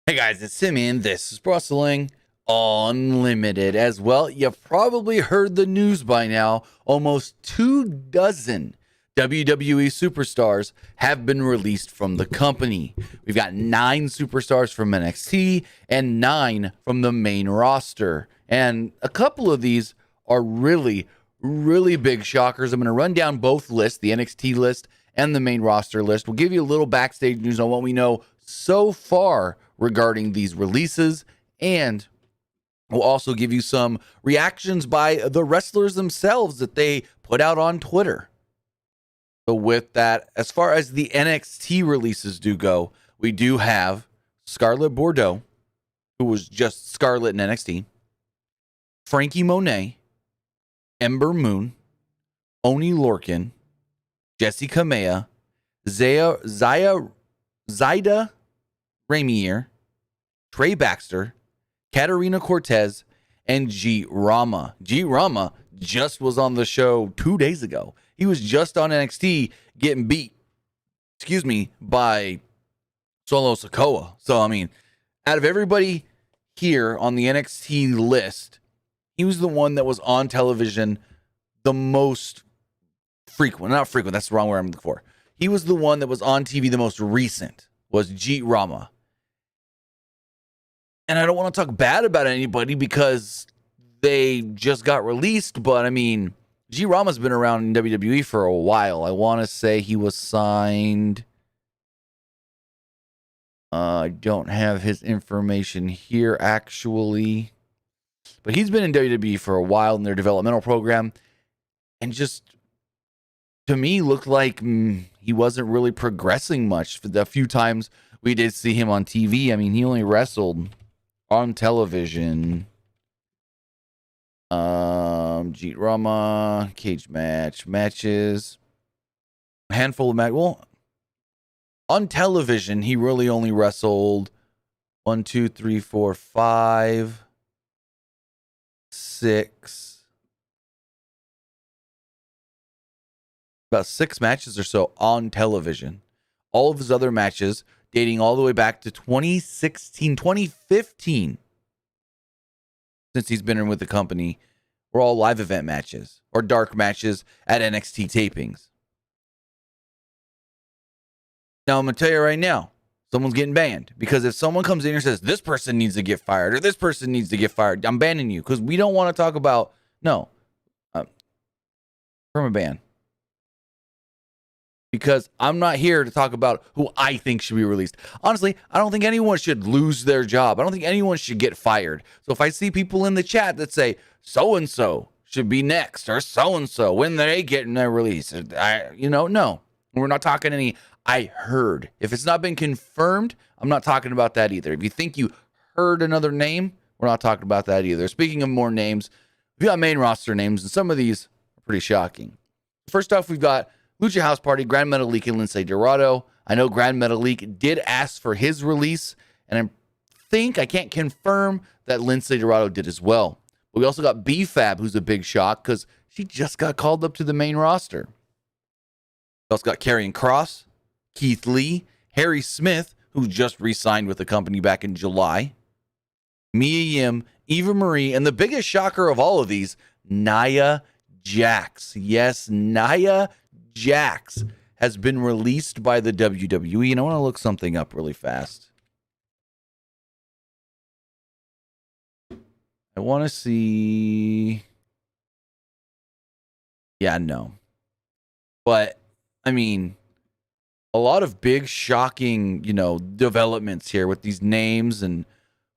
Hey guys, it's Simeon. This is Wrestling Unlimited. As well, you've probably heard the news by now. Almost 24 WWE superstars have been released from the company. We've got 9 superstars from NXT and 9 from the main roster. And a couple of these are really big shockers. I'm going to run down both lists, the NXT list and the main roster list. We'll give you a little backstage news on what we know so far regarding these releases, and we'll also give you some reactions by the wrestlers themselves that they put out on Twitter. So with that, as far as the NXT releases do go, we do have Scarlett Bordeaux, who was just Scarlett in NXT, Frankie Monet, Ember Moon, Oni Lorcan, Jessica Mea, Zaida Ramier, Trey Baxter, Katarina Cortez, and G Rama. G Rama just was on the show 2 days ago. He was just on NXT getting beat, by Solo Sikoa. So, I mean, out of everybody here on the NXT list, he was the one that was on television the most frequent. Not frequent, that's the wrong word I'm looking for. He was the one that was on TV the most recent, was G Rama. And I don't want to talk bad about anybody because they just got released, but I mean, G Rama's been around in WWE for a while. I want to say he was signed. I don't have his information here actually, but he's been in WWE for a while in their developmental program, and just to me looked like he wasn't really progressing much for the few times we did see him on TV. I mean, he only wrestled on television. Jeet Rama, cage matches, a handful of Well, on television, he really only wrestled 1, 2, 3, 4, 5, 6, about 6 matches or so on television. All of his other matches dating all the way back to 2016, 2015, since he's been in with the company, were all live event matches or dark matches at NXT tapings. Now, I'm going to tell you right now, someone's getting banned, because if someone comes in and says, this person needs to get fired or this person needs to get fired, I'm banning you, because we don't want to talk about, from a ban. Because I'm not here to talk about who I think should be released. Honestly, I don't think anyone should lose their job. I don't think anyone should get fired. So if I see people in the chat that say, so-and-so should be next, or so-and-so, when they get their release, no. We're not talking any, I heard. If it's not been confirmed, I'm not talking about that either. If you think you heard another name, we're not talking about that either. Speaking of more names, we've got main roster names, and some of these are pretty shocking. First off, we've got Lucha House Party, Grand Metalik, and Lince Dorado. I know Grand Metalik did ask for his release, and I can't confirm that Lince Dorado did as well. But we also got B-Fab, who's a big shock because she just got called up to the main roster. We also got Karrion Kross, Keith Lee, Harry Smith, who just re-signed with the company back in July, Mia Yim, Eva Marie, and the biggest shocker of all of these, Nia Jax. Yes, Nia Jax has been released by the WWE, and I want to look something up really fast. I want to see. Yeah, no. But, I mean, a lot of big, shocking, developments here with these names and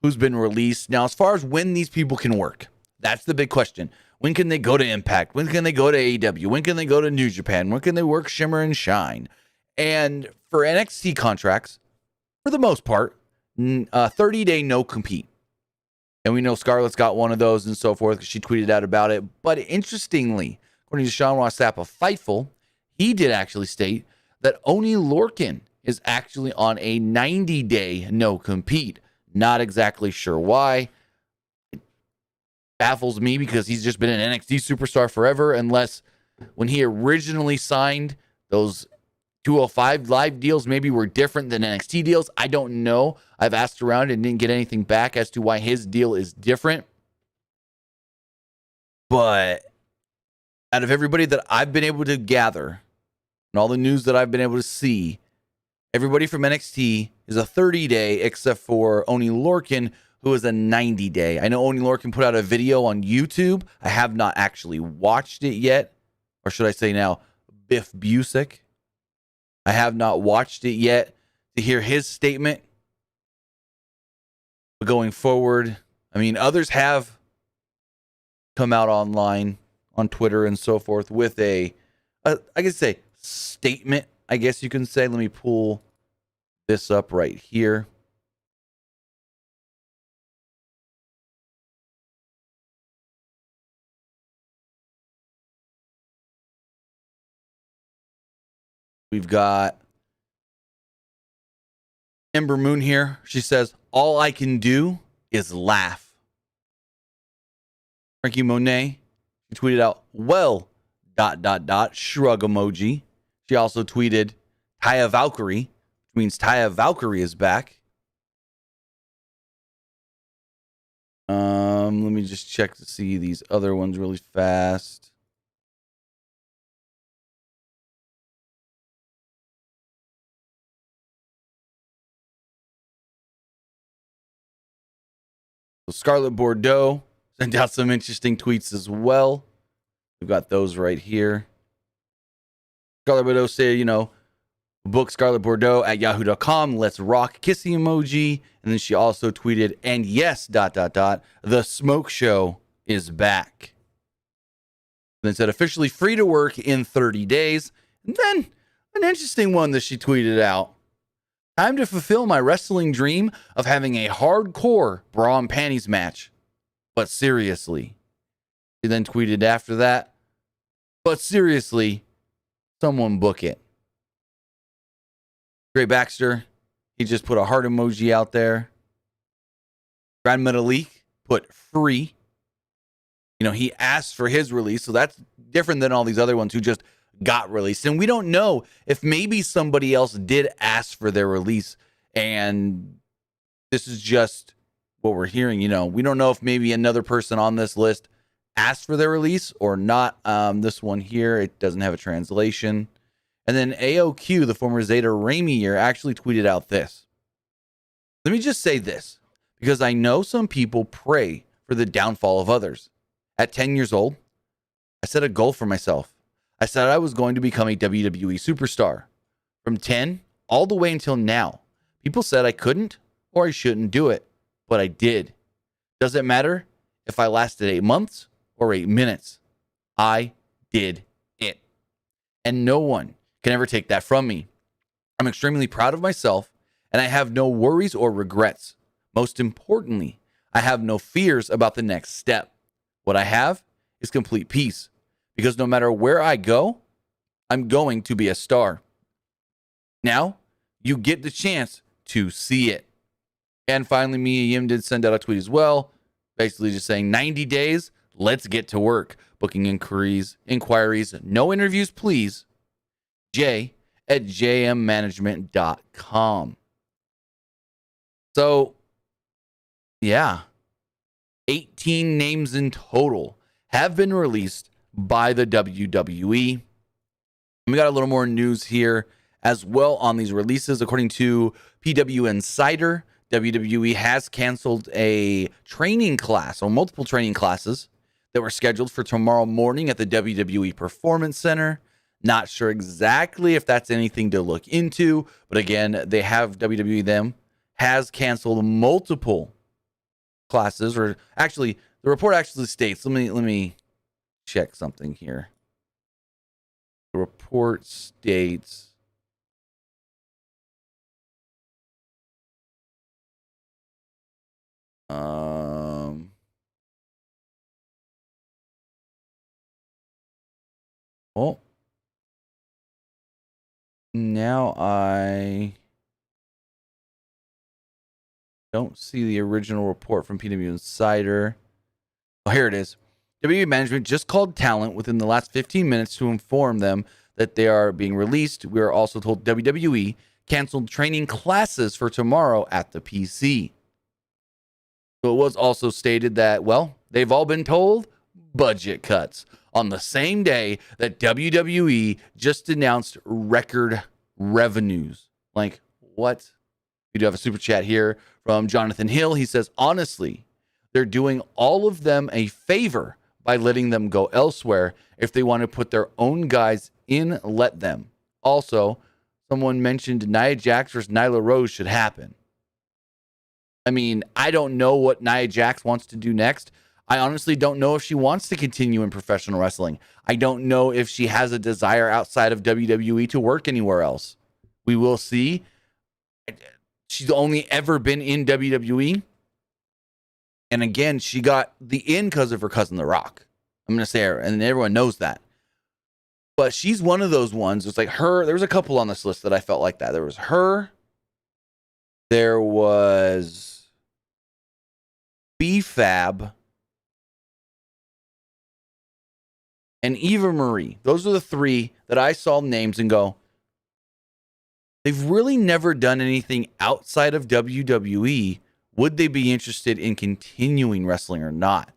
who's been released. Now, as far as when these people can work, that's the big question. When can they go to Impact? When can they go to AEW? When can they go to New Japan? When can they work Shimmer and Shine? And for NXT contracts, for the most part, 30-day no compete. And we know Scarlett's got one of those and so forth because she tweeted out about it. But interestingly, according to Sean Ross Sapp of Fightful, he did actually state that Oni Lorcan is actually on a 90-day no compete. Not exactly sure why. Baffles me because he's just been an NXT superstar forever, unless when he originally signed those 205 live deals maybe were different than NXT deals. I don't know. I've asked around and didn't get anything back as to why his deal is different. But out of everybody that I've been able to gather and all the news that I've been able to see, everybody from NXT is a 30-day except for Oney Lorcan, who is a 90-day. I know Oney Lorcan put out a video on YouTube. I have not actually watched it yet. Or should I say now, Biff Busick. I have not watched it yet to hear his statement. But going forward, I mean, others have come out online on Twitter and so forth with I guess say statement, I guess you can say. Let me pull this up right here. We've got Ember Moon here. She says, all I can do is laugh. Frankie Monet, she tweeted out, well, ... shrug emoji. She also tweeted Taya Valkyrie, which means Taya Valkyrie is back. Let me just check to see these other ones really fast. So Scarlett Bordeaux sent out some interesting tweets as well. We've got those right here. Scarlett Bordeaux said, book Scarlett Bordeaux at yahoo.com. Let's rock. Kissy emoji. And then she also tweeted, and yes, ... the smoke show is back. And then said, officially free to work in 30 days. And then an interesting one that she tweeted out. Time to fulfill my wrestling dream of having a hardcore bra and panties match. But seriously. She then tweeted after that, but seriously, someone book it. Gray Baxter, he just put a heart emoji out there. Brad Metalik put free. He asked for his release, so that's different than all these other ones who just got released. And we don't know if maybe somebody else did ask for their release, and this is just what we're hearing. We don't know if maybe another person on this list asked for their release or not. This one here, it doesn't have a translation. And then AOQ, the former Zeta Raimi year, actually tweeted out this. Let me just say this, because I know some people pray for the downfall of others. At 10 years old, I set a goal for myself. I said I was going to become a WWE superstar. From 10 all the way until now, people said I couldn't or I shouldn't do it, but I did. Does it matter if I lasted 8 months or 8 minutes? I did it. And no one can ever take that from me. I'm extremely proud of myself, and I have no worries or regrets. Most importantly, I have no fears about the next step. What I have is complete peace, because no matter where I go, I'm going to be a star. Now, you get the chance to see it. And finally, Mia Yim did send out a tweet as well, basically just saying 90 days, let's get to work. Booking inquiries, no interviews, please. j@jmmanagement.com. So, yeah, 18 names in total have been released by the WWE. And we got a little more news here as well on these releases. According to PW Insider, WWE has canceled a training class or multiple training classes that were scheduled for tomorrow morning at the WWE Performance Center. Not sure exactly if that's anything to look into, but again, WWE has canceled multiple classes, or actually, the report actually states, let me check something here. The report states now I don't see the original report from PW Insider. Oh, here it is. WWE management just called talent within the last 15 minutes to inform them that they are being released. We are also told WWE canceled training classes for tomorrow at the PC. So it was also stated that, well, they've all been told budget cuts on the same day that WWE just announced record revenues. Like, what? We do have a super chat here from Jonathan Hill. He says, honestly, they're doing all of them a favor by letting them go elsewhere. If they want to put their own guys in, let them. Also, someone mentioned Nia Jax versus Nyla Rose should happen. I mean, I don't know what Nia Jax wants to do next. I honestly don't know if she wants to continue in professional wrestling. I don't know if she has a desire outside of WWE to work anywhere else. We will see. She's only ever been in WWE. And again, she got the in because of her cousin, The Rock. I'm going to say her, and everyone knows that. But she's one of those ones. It's like her. There was a couple on this list that I felt like that. There was her. There was B-Fab. And Eva Marie. Those are the three that I saw names and go, they've really never done anything outside of WWE. Would they be interested in continuing wrestling or not?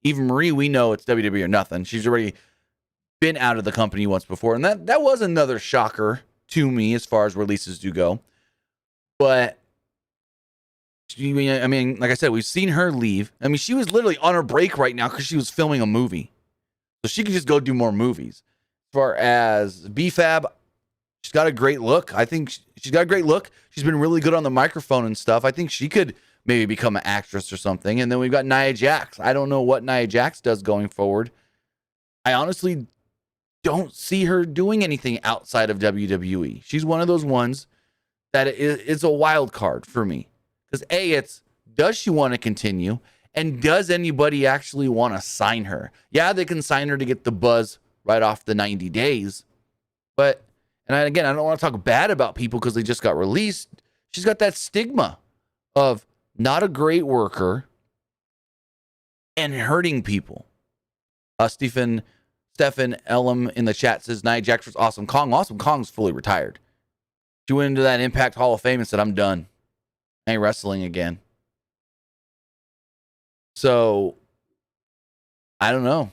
Eva Marie, we know it's WWE or nothing. She's already been out of the company once before. And that was another shocker to me as far as releases do go. But, I mean, like I said, we've seen her leave. I mean, she was literally on her break right now because she was filming a movie. So she can just go do more movies. As far as B-Fab, she's got a great look. I think she's got a great look. She's been really good on the microphone and stuff. I think she could maybe become an actress or something. And then we've got Nia Jax. I don't know what Nia Jax does going forward. I honestly don't see her doing anything outside of WWE. She's one of those ones that is a wild card for me. Because A, it's, does she want to continue? And does anybody actually want to sign her? Yeah, they can sign her to get the buzz right off the 90 days. But, and again, I don't want to talk bad about people because they just got released. She's got that stigma of not a great worker and hurting people. Stephen Elam in the chat says, Nia Jax was Awesome Kong. Awesome Kong's fully retired. She went into that Impact Hall of Fame and said, I'm done. I ain't wrestling again. So, I don't know.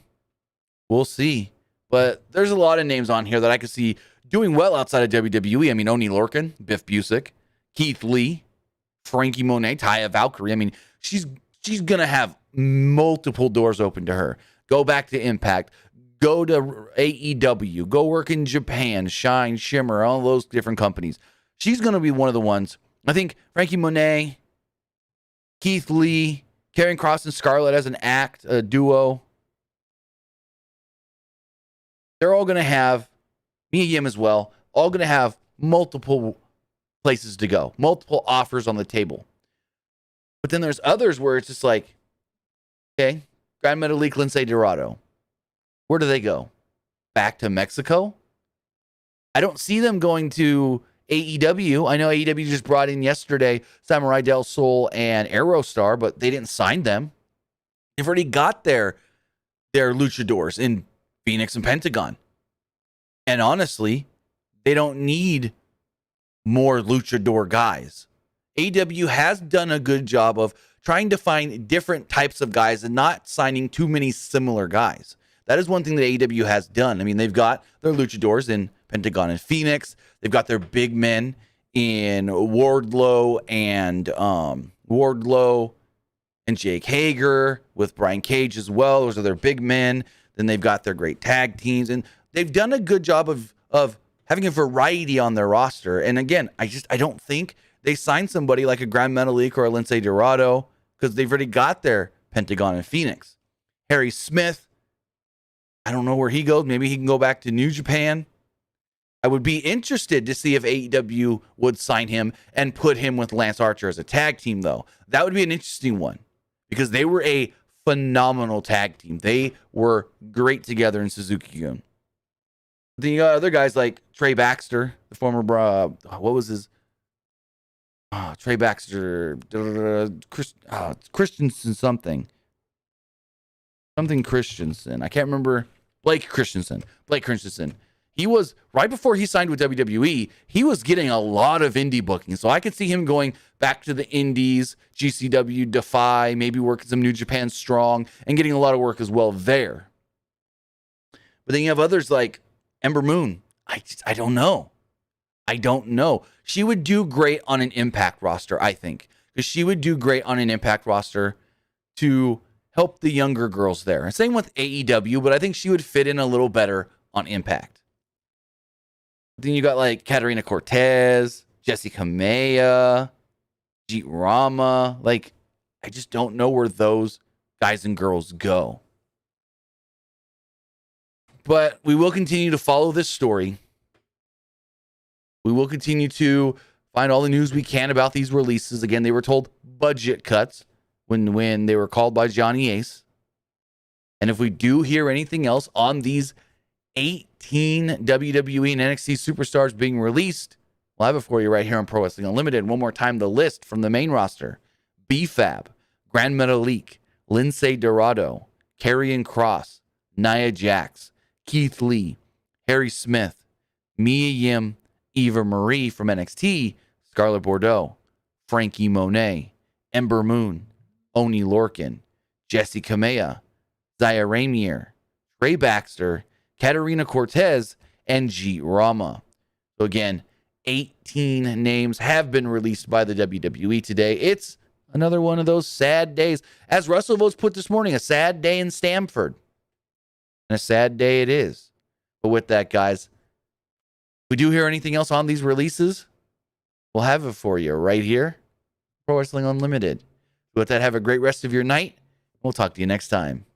We'll see. But there's a lot of names on here that I could see doing well outside of WWE. I mean, Oney Lorcan, Biff Busick, Keith Lee, Frankie Monet, Taya Valkyrie. I mean, she's going to have multiple doors open to her. Go back to Impact. Go to AEW. Go work in Japan, Shine, Shimmer, all those different companies. She's going to be one of the ones. I think Frankie Monet, Keith Lee, Karrion Kross and Scarlett as an act, a duo. They're all going to have, Mia Yim as well, all going to have multiple places to go, multiple offers on the table. But then there's others where it's just like, okay, Grand Metalik, Lindsay Dorado. Where do they go? Back to Mexico? I don't see them going to AEW. I know AEW just brought in yesterday Samurai Del Sol and Aerostar, but they didn't sign them. They've already got their luchadors in Phoenix and Pentagon. And honestly, they don't need more luchador guys. AEW has done a good job of trying to find different types of guys and not signing too many similar guys. That is one thing that AEW has done. I mean, they've got their luchadors in Pentagon and Phoenix. They've got their big men in Wardlow and Jake Hager with Brian Cage as well. Those are their big men. Then they've got their great tag teams, and they've done a good job of having a variety on their roster. And again, I don't think they signed somebody like a Grand Metalik or a Lindsay Dorado because they've already got their Pentagon and Phoenix. Harry Smith, I don't know where he goes. Maybe he can go back to New Japan. I would be interested to see if AEW would sign him and put him with Lance Archer as a tag team, though. That would be an interesting one because they were a phenomenal tag team. They were great together in Suzuki-gun. The other guys like Trey Baxter, the former, what was his? Trey Baxter, Christensen something. Something Christensen. I can't remember. Blake Christensen. He was, right before he signed with WWE, he was getting a lot of indie booking. So I could see him going back to the indies, GCW, Defy, maybe working some New Japan Strong, and getting a lot of work as well there. But then you have others like Ember Moon. I don't know. I don't know. She would do great on an Impact roster, I think, because she would do great on an Impact roster to help the younger girls there. And same with AEW, but I think she would fit in a little better on Impact. Then you got like Katarina Cortez, Jessica Maya, Jeet Rama. Like, I just don't know where those guys and girls go. But we will continue to follow this story. We will continue to find all the news we can about these releases. Again, they were told budget cuts when they were called by Johnny Ace. And if we do hear anything else on these 18 WWE and NXT superstars being released, we'll have it for you right here on Pro Wrestling Unlimited. One more time, the list from the main roster: B-Fab, Grand Metalik, Lindsay Dorado, Karrion Kross, Nia Jax, Keith Lee, Harry Smith, Mia Yim, Eva Marie from NXT, Scarlett Bordeaux, Frankie Monet, Ember Moon, Oni Lorcan, Jessie Kamea, Zaya Rainier, Trey Baxter, Katarina Cortez, and Jeet Rama. So again, 18 names have been released by the WWE today. It's another one of those sad days. As Russell Votes put this morning, a sad day in Stamford. And a sad day it is. But with that, guys, if we do hear anything else on these releases, we'll have it for you right here. Pro Wrestling Unlimited. With that, have a great rest of your night. We'll talk to you next time.